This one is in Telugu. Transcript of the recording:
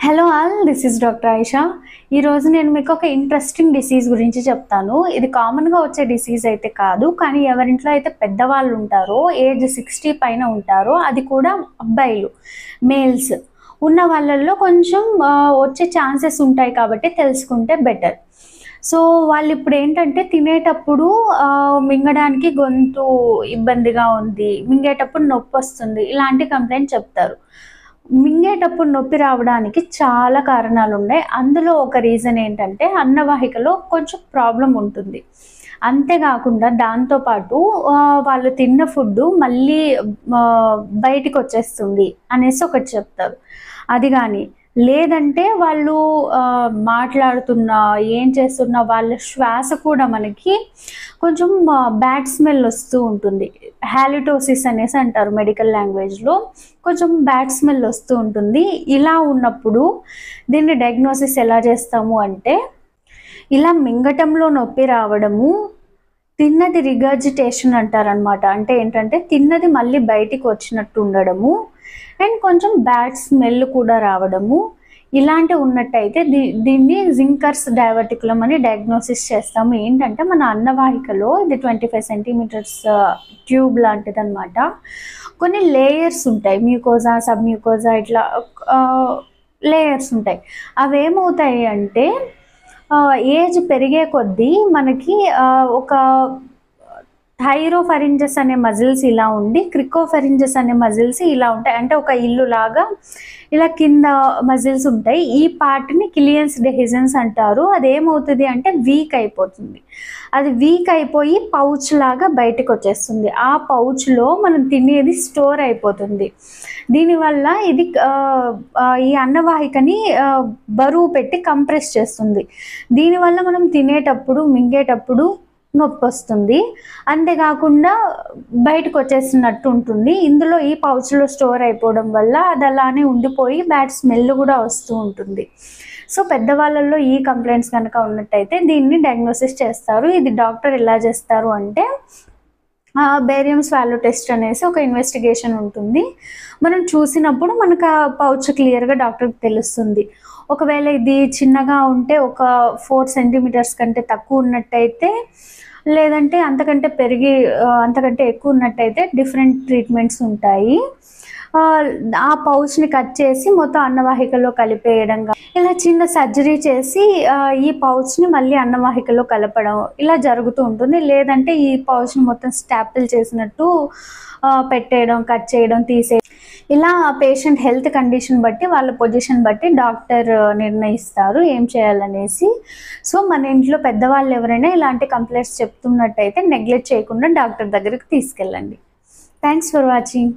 Hello all, this is doctor Ayesha. ఈరోజు నేను మీకు ఒక ఇంట్రెస్టింగ్ డిసీజ్ గురించి చెప్తాను. ఇది కామన్గా వచ్చే డిసీజ్ అయితే కాదు, కానీ ఎవరింట్లో అయితే పెద్దవాళ్ళు ఉంటారో, ఏజ్ 60 పైన ఉంటారో, అది కూడా అబ్బాయిలు, మేల్స్ ఉన్న వాళ్ళల్లో కొంచెం వచ్చే ఛాన్సెస్ ఉంటాయి కాబట్టి తెలుసుకుంటే బెటర్. సో వాళ్ళు ఇప్పుడు ఏంటంటే తినేటప్పుడు మింగడానికి గొంతు ఇబ్బందిగా ఉంది, మింగేటప్పుడు నొప్పి వస్తుంది, ఇలాంటి కంప్లైంట్ చెప్తారు. మింగేటప్పుడు నొప్పి రావడానికి చాలా కారణాలు ఉన్నాయి. అందులో ఒక రీజన్ ఏంటంటే అన్నవాహికలో కొంచెం ప్రాబ్లం ఉంటుంది. అంతేకాకుండా దాంతోపాటు వాళ్ళు తిన్న ఫుడ్ మళ్ళీ బయటికి వచ్చేస్తుంది అనేసి ఒకటి చెప్తారు. అది కానీ లేదంటే వాళ్ళు మాట్లాడుతున్నా ఏం చేస్తున్నా వాళ్ళ శ్వాస కూడా మనకి కొంచెం బ్యాడ్ స్మెల్ వస్తూ ఉంటుంది. హాలిటోసిస్ అనేసి అంటారు మెడికల్ లాంగ్వేజ్లో. కొంచెం బ్యాడ్ స్మెల్ వస్తూ ఉంటుంది. ఇలా ఉన్నప్పుడు దీన్ని డయాగ్నోసిస్ ఎలా చేస్తాము అంటే, ఇలా మింగటంలో నొప్పి రావడము, తిన్నది రిగర్జిటేషన్ అంటారనమాట. అంటే ఏంటంటే తిన్నది మళ్ళీ బయటికి వచ్చినట్టు ఉండడము, అండ్ కొంచెం బ్యాడ్ స్మెల్ కూడా రావడము, ఇలాంటివి ఉన్నట్టయితే దీన్ని జింకర్స్ డయావర్టికులం అని డయాగ్నోసిస్ చేస్తాము. ఏంటంటే మన అన్నవాహికలో ఇది 25 సెంటీమీటర్స్ ట్యూబ్ లాంటిది అనమాట. కొన్ని లేయర్స్ ఉంటాయి, మ్యూకోజా, సబ్ మ్యూకోజా, ఇట్లా లేయర్స్ ఉంటాయి. అవి ఏమవుతాయి అంటే ఏజ్ పెరిగే కొద్దీ మనకి ఒక థైరోఫరింజస్ అనే మజిల్స్ ఇలా ఉండి, క్రికోఫరింజస్ అనే మజిల్స్ ఇలా ఉంటాయి. అంటే ఒక ఇల్లు లాగా ఇలా కింద మజిల్స్ ఉంటాయి. ఈ పార్ట్ని కిలియన్స్ డెహిజన్స్ అంటారు. అది ఏమవుతుంది అంటే వీక్ అయిపోతుంది. అది వీక్ అయిపోయి పౌచ్ లాగా బయటకు వచ్చేస్తుంది. ఆ పౌచ్లో మనం తినేది స్టోర్ అయిపోతుంది. దీనివల్ల ఇది ఈ అన్నవాహికని బరువు పెట్టి కంప్రెస్ చేస్తుంది. దీనివల్ల మనం తినేటప్పుడు మింగేటప్పుడు నొప్పి వస్తుంది. అంతేకాకుండా బయటకు వచ్చేసినట్టు ఉంటుంది. ఇందులో ఈ పౌచ్లో స్టోర్ అయిపోవడం వల్ల అది అలానే ఉండిపోయి బ్యాడ్ స్మెల్ కూడా వస్తూ ఉంటుంది. సో పెద్దవాళ్ళల్లో ఈ కంప్లైంట్స్ కనుక ఉన్నట్టయితే దీన్ని డయాగ్నోసిస్ చేస్తారు. ఇది డాక్టర్ ఎలా చేస్తారు అంటే, బేరియం స్వాలో టెస్ట్ అనేసి ఒక ఇన్వెస్టిగేషన్ ఉంటుంది. మనం చూసినప్పుడు మనకు ఆ పౌచ్ క్లియర్గా డాక్టర్కి తెలుస్తుంది. ఒకవేళ ఇది చిన్నగా ఉంటే ఒక 4 సెంటీమీటర్స్ కంటే తక్కువ ఉన్నట్టయితే, లేదంటే అంతకంటే ఎక్కువ ఉన్నట్టయితే డిఫరెంట్ ట్రీట్మెంట్స్ ఉంటాయి. ఆ పౌచ్ని కట్ చేసి మొత్తం అన్నవాహికలో కలిపేయడం, ఇలా చిన్న సర్జరీ చేసి ఈ పౌచ్ని మళ్ళీ అన్నవాహికలో కలపడం ఇలా జరుగుతూ ఉంటుంది. లేదంటే ఈ పౌచ్ని మొత్తం స్టాపిల్ చేసినట్టు పెట్టేయడం, కట్ చేయడం, తీసేయడం, ఇలా పేషెంట్ హెల్త్ కండిషన్ బట్టి వాళ్ళ పొజిషన్ బట్టి డాక్టర్ నిర్ణయిస్తారు ఏం చేయాలనేసి. సో మన ఇంట్లో పెద్దవాళ్ళు ఎవరైనా ఇలాంటి కంప్లైంట్స్ చెప్తున్నట్టయితే నెగ్లెక్ట్ చేయకుండా డాక్టర్ దగ్గరికి తీసుకెళ్ళండి. Thanks for watching.